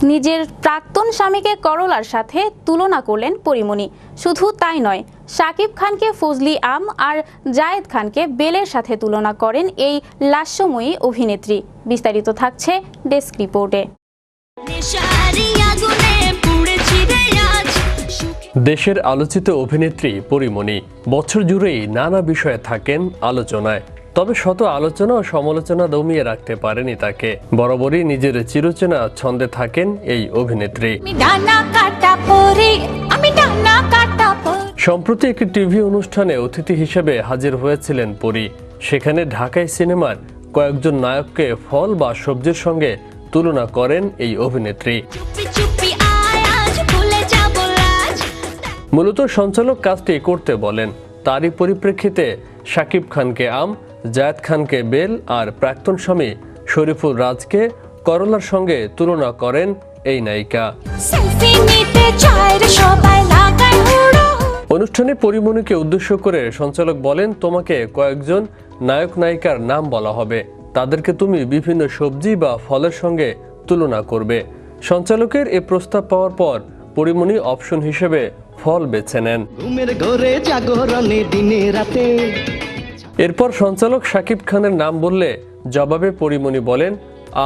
নিজের প্রাক্তন স্বামীকে করলার সাথে তুলনা করলেন পরীমনি। শুধু তাই নয়, শাকিব খানকে ফজলি আম আর জায়েদ খানকে বেলের সাথে তুলনা করেন এই লাস্যময়ী অভিনেত্রী। বিস্তারিত থাকছে ডেস্ক রিপোর্টে। দেশের আলোচিত অভিনেত্রী পরীমনি বছর জুড়েই নানা বিষয়ে থাকেন আলোচনায়। তবে শত আলোচনা ও সমালোচনা দমিয়ে রাখতে পারেনি তাকে। বরাবরই নিজের চিরচেনা ছন্দে থাকেন এই অভিনেত্রী। সম্প্রতি একটি টিভি অনুষ্ঠানে অতিথি হিসেবে হাজির হয়েছিলেন পরী। সেখানে ঢাকাই সিনেমার কয়েকজন নায়ককে ফল বা সবজির সঙ্গে তুলনা করেন এই অভিনেত্রী। মূলত সঞ্চালক কাজটি করতে বলেন। তারই পরিপ্রেক্ষিতে শাকিব খানকে আম, জায়েদ খানকে বেল আর প্রাক্তন স্বামী শরীফুল রাজকে করলার সঙ্গে তুলনা করেন এই নায়িকা। অনুষ্ঠানে পরীমনিকে উদ্দেশ্য করে সঞ্চালক বলেন, তোমাকে কয়েকজন নায়ক নায়িকার নাম বলা হবে, তাদেরকে তুমি বিভিন্ন সবজি বা ফলের সঙ্গে তুলনা করবে। সঞ্চালকের এ প্রস্তাব পাওয়ার পর পরীমনি অপশন হিসেবে ফল বেছে নেন। এরপর সঞ্চালক শাকিব খানের নাম বললে জবাবে পরীমনি বলেন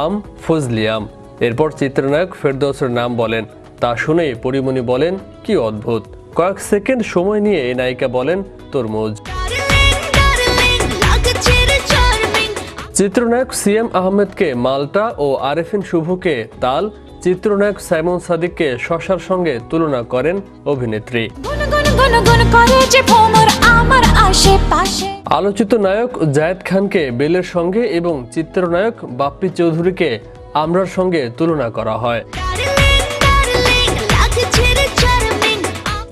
আম, ফজলি আম। এরপর চিত্রনায়ক ফেরদৌসের নাম বলেন। তা শুনেই পরীমনি বলেন, কি অদ্ভুত। কয়েক সেকেন্ড সময় নিয়ে এই নায়িকা বলেন তরমুজ। চিত্রনায়ক সিএম আহমেদকে মালটা ও আরেফিন শুভকে তাল, চিত্রনায়ক সাইমন সাদিককে শশার সঙ্গে তুলনা করেন অভিনেত্রী। আলোচিত নায়ক জায়েদ খানকে বেলের সঙ্গে এবং চিত্রনায়ক বাপ্পি চৌধুরীকে আমরার সঙ্গে তুলনা করা হয়।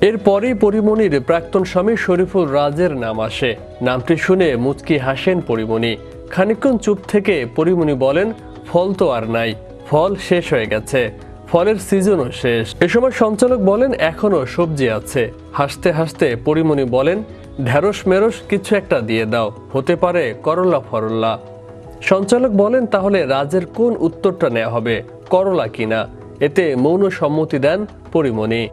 এরপরেই পরীমনির প্রাক্তন স্বামী শরীফুল রাজের নাম আসে। নামটি শুনে মুচকি হাসেন পরীমনি। খানিকক্ষণ চুপ থেকে পরীমনি বলেন, ফল তো আর নাই, ফল শেষ হয়ে গেছে, ফলের সিজনও শেষ। এ সময় সঞ্চালক বলেন, এখনো সবজি আছে। হাসতে হাসতে পরীমনি বলেন, ঢেঁড়স মেরস কিছু একটা দিয়ে দাও, হতে পারে করলা ফরল্লা। সঞ্চালক বলেন, তাহলে রাজের কোন উত্তরটা নেওয়া হবে, করলা কিনা? এতে মৌন সম্মতি দেন পরীমনি।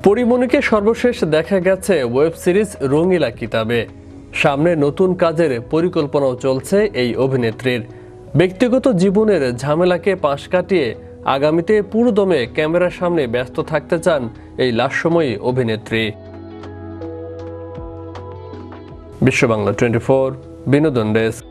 পরীমনিকে সর্বশেষ দেখা গেছে ওয়েব সিরিজ রঙিলা কিতাবে। সামনে নতুন কাজের পরিকল্পনাও চলছে এই অভিনেত্রীর। ব্যক্তিগত জীবনের ঝামেলাকে পাশ কাটিয়ে আগামীতে পুরোদমে ক্যামেরার সামনে ব্যস্ত থাকতে চান এই লাস্যময়ী অভিনেত্রী। বিশ্ব বাংলা 24 বিনোদন ডেস্ক।